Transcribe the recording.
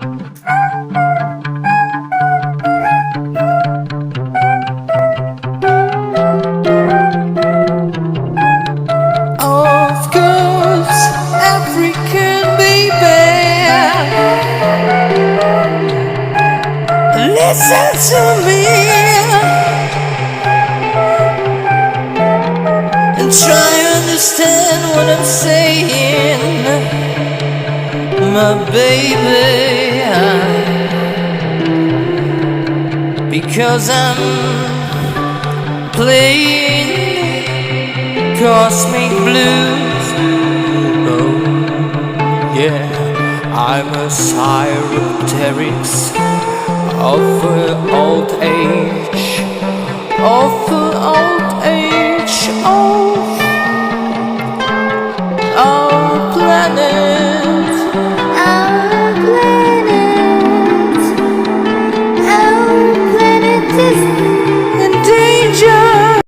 Of course, African baby, listen to me and try to understand what I'm saying, my baby. Because I'm playing cosmic blues. Oh, yeah, I'm a Cyrus of the old age, of the